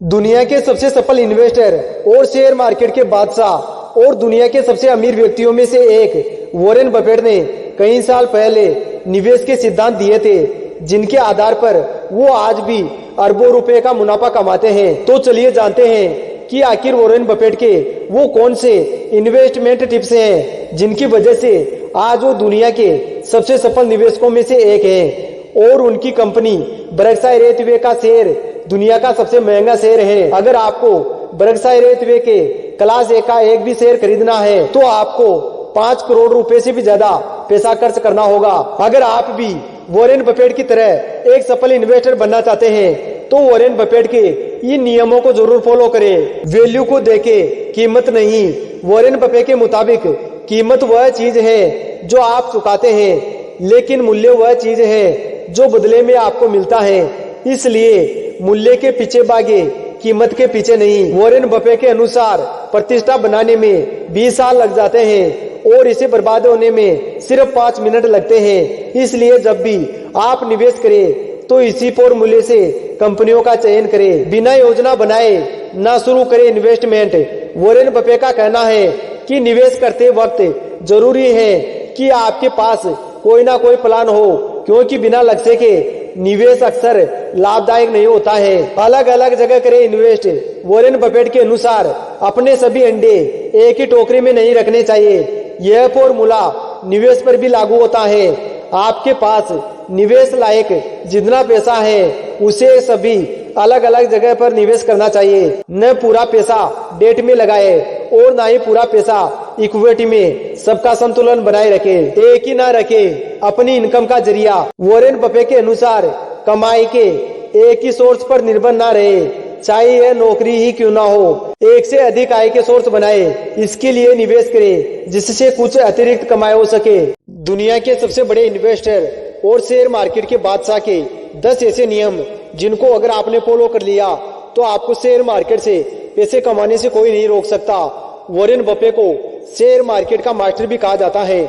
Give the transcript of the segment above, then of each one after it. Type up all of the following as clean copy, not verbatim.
दुनिया के सबसे सफल इन्वेस्टर और शेयर मार्केट के बादशाह और दुनिया के सबसे अमीर व्यक्तियों में से एक वॉरेन बफेट ने कई साल पहले निवेश के सिद्धांत दिए थे, जिनके आधार पर वो आज भी अरबों रुपए का मुनाफा कमाते हैं। तो चलिए जानते हैं कि आखिर वॉरेन बफेट के वो कौन से इन्वेस्टमेंट टिप्स हैं जिनकी वजह से आज वो दुनिया के सबसे सफल निवेशकों में से एक हैं और उनकी कंपनी बर्कशायर हैथवे का शेयर दुनिया का सबसे महंगा शेयर है। अगर आपको बर्कशायर हैथवे के क्लास ए का एक भी शेयर खरीदना है तो आपको 5 करोड़ रुपए से भी ज्यादा पैसा खर्च करना होगा। अगर आप भी वॉरेन बफेट की तरह एक सफल इन्वेस्टर बनना चाहते हैं तो वॉरेन बफेट के इन नियमों को जरूर फॉलो करें। वैल्यू को देके कीमत नहीं। वॉरेन बफेट के मुताबिक कीमत वह चीज है जो आप चुकाते हैं, लेकिन मूल्य वह चीज है जो बदले में आपको मिलता है। इसलिए मूल्य के पीछे भागे, कीमत के पीछे नहीं। वॉरेन बफेट के अनुसार प्रतिष्ठा बनाने में 20 साल लग जाते हैं और इसे बर्बाद होने में सिर्फ 5 मिनट लगते हैं। इसलिए जब भी आप निवेश करें तो इसी फॉर्मूले से कंपनियों का चयन करें। बिना योजना बनाए ना शुरू करें इन्वेस्टमेंट। वॉरेन बफेट का कहना है कि निवेश करते वक्त जरूरी है कि आपके पास कोई ना कोई प्लान हो, क्योंकि बिना लक्ष्य के निवेश अक्सर लाभदायक नहीं होता है। अलग अलग जगह करें इन्वेस्ट। वॉरेन बफेट के अनुसार अपने सभी अंडे एक ही टोकरी में नहीं रखने चाहिए। यह फॉर्मूला निवेश पर भी लागू होता है। आपके पास निवेश लायक जितना पैसा है उसे सभी अलग अलग जगह पर निवेश करना चाहिए। न पूरा पैसा डेट में लगाए और ना ही पूरा पैसा इक्विटी में। सबका संतुलन बनाए रखे, एक ही ना रखे अपनी इनकम का जरिया। वॉरेन बफेट के अनुसार कमाई के एक ही सोर्स पर निर्भर ना रहे, चाहे यह नौकरी ही क्यों ना हो। एक से अधिक आय के सोर्स बनाए। इसके लिए निवेश करें जिससे कुछ अतिरिक्त कमाई हो सके। दुनिया के सबसे बड़े इन्वेस्टर और शेयर मार्केट के बादशाह के 10 ऐसे नियम जिनको अगर आपने फॉलो कर लिया तो आपको शेयर मार्केट से पैसे कमाने से कोई नहीं रोक सकता। वॉरेन बफेट को शेयर मार्केट का मास्टर भी कहा जाता है।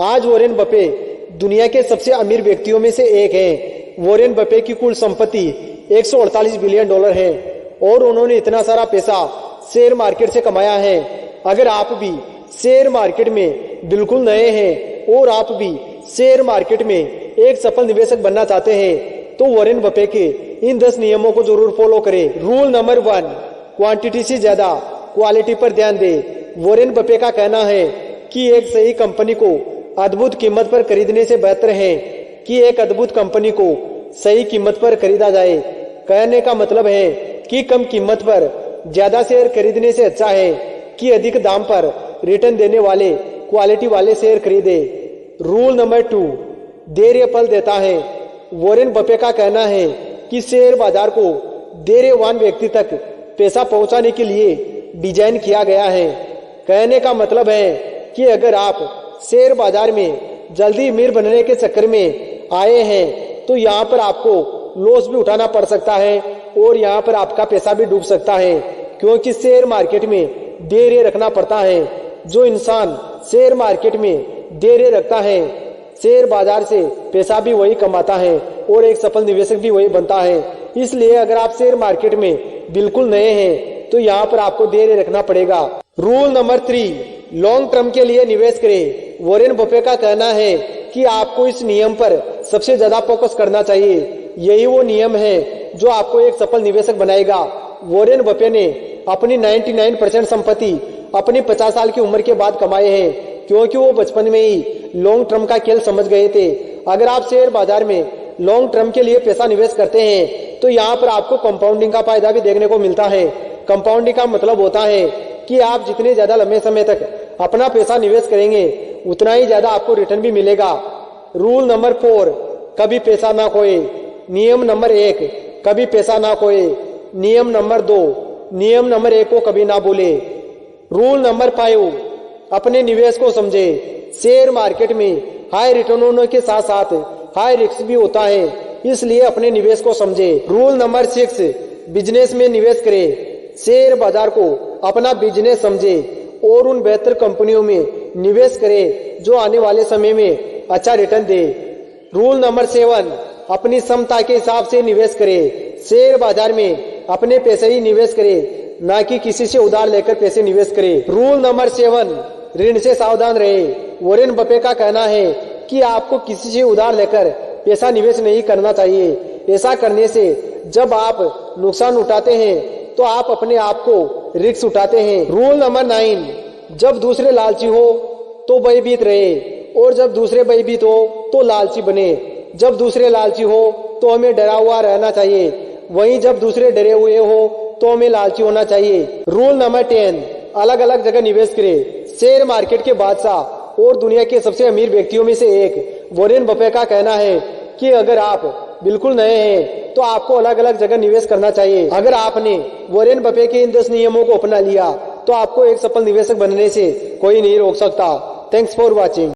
आज वॉरेन बफेट दुनिया के सबसे अमीर व्यक्तियों में से एक है। वॉरेन बफेट की कुल संपत्ति 148 बिलियन डॉलर है और उन्होंने इतना सारा पैसा शेयर मार्केट से कमाया है। अगर आप भी शेयर मार्केट में बिल्कुल नए हैं और आप भी शेयर मार्केट में एक सफल निवेशक बनना चाहते हैं तो वॉरेन बफेट के इन 10 नियमों को जरूर फॉलो करें। रूल नंबर 1, क्वांटिटी से ज्यादा क्वालिटी पर ध्यान दें। वॉरेन बफेट का कहना है कि एक सही कंपनी को अद्भुत कीमत पर खरीदने से बेहतर है कि एक अद्भुत कंपनी को सही कीमत पर खरीदा जाए। कहने का मतलब है कि कम कीमत पर ज्यादा शेयर खरीदने से अच्छा है कि अधिक दाम पर रिटर्न देने वाले क्वालिटी वाले शेयर खरीदे। रूल नंबर 2, धैर्य फल देता है। वॉरेन बफेट का कहना है कि शेयर बाजार को धैर्यवान व्यक्ति तक पैसा पहुंचाने के लिए डिजाइन किया गया है। कहने का मतलब है कि अगर आप शेयर बाजार में जल्दी अमीर बनने के चक्कर में आए हैं तो यहाँ पर आपको लॉस भी उठाना पड़ सकता है और यहाँ पर आपका पैसा भी डूब सकता है, क्योंकि शेयर मार्केट में धैर्य रखना पड़ता है। जो इंसान शेयर मार्केट में धैर्य रखता है शेयर बाजार से पैसा भी वही कमाता है और एक सफल निवेशक भी वही बनता है। इसलिए अगर आप शेयर मार्केट में बिल्कुल नए हैं तो यहाँ पर आपको धैर्य रखना पड़ेगा। रूल नंबर 3, लॉन्ग टर्म के लिए निवेश करें। वॉरेन बफेट का कहना है कि आपको इस नियम पर सबसे ज्यादा फोकस करना चाहिए। यही वो नियम है जो आपको एक सफल निवेशक बनाएगा। वॉरेन बफेट ने अपनी 99% संपत्ति अपनी 50 साल की उम्र के बाद कमाए हैं, क्योंकि वो बचपन में ही लॉन्ग टर्म का खेल समझ गए थे। अगर आप शेयर बाजार में लॉन्ग टर्म के लिए पैसा निवेश करते हैं तो यहाँ पर आपको कंपाउंडिंग का फायदा भी देखने को मिलता है। कंपाउंडिंग का मतलब होता है कि आप जितने ज्यादा लंबे समय तक अपना पैसा निवेश करेंगे उतना ही ज्यादा आपको रिटर्न भी मिलेगा। रूल नंबर 4, कभी पैसा ना खोए। नियम नंबर 1, कभी पैसा ना खोए। नियम नंबर 2, नियम नंबर 1 को कभी ना भूले। रूल नंबर 5, अपने निवेश को समझे। शेयर मार्केट में हाई रिटर्न होने के साथ साथ हाई रिस्क भी होता है, इसलिए अपने निवेश को समझे। रूल नंबर 6, बिजनेस में निवेश करें। शेयर बाजार को अपना बिजनेस समझे और उन बेहतर कंपनियों में निवेश करें जो आने वाले समय में अच्छा रिटर्न दे। रूल नंबर 7, अपनी क्षमता के हिसाब से निवेश करें। शेयर बाजार में अपने पैसे ही निवेश करें, ना कि किसी से उधार लेकर पैसे निवेश करें। रूल नंबर 7, ऋण से सावधान रहे। वॉरेन बफेट का कहना है कि आपको किसी से उधार लेकर पैसा निवेश नहीं करना चाहिए। ऐसा करने से जब आप नुकसान उठाते हैं तो आप अपने आप को रिस्क उठाते हैं। रूल नंबर 9, जब दूसरे लालची हो तो भयभीत रहे, और जब दूसरे भयभीत हो तो लालची बने। जब दूसरे लालची हो तो हमें डरा हुआ रहना चाहिए, वहीं जब दूसरे डरे हुए हो तो हमें लालची होना चाहिए। रूल नंबर 10, अलग अलग जगह निवेश करें। शेयर मार्केट के बादशाह और दुनिया के सबसे अमीर व्यक्तियों में से एक वॉरेन बफेट का कहना है कि अगर आप बिल्कुल नए हैं तो आपको अलग अलग जगह निवेश करना चाहिए। अगर आपने वॉरेन बफेट के इन 10 नियमों को अपना लिया तो आपको एक सफल निवेशक बनने से कोई नहीं रोक सकता। Thanks for watching.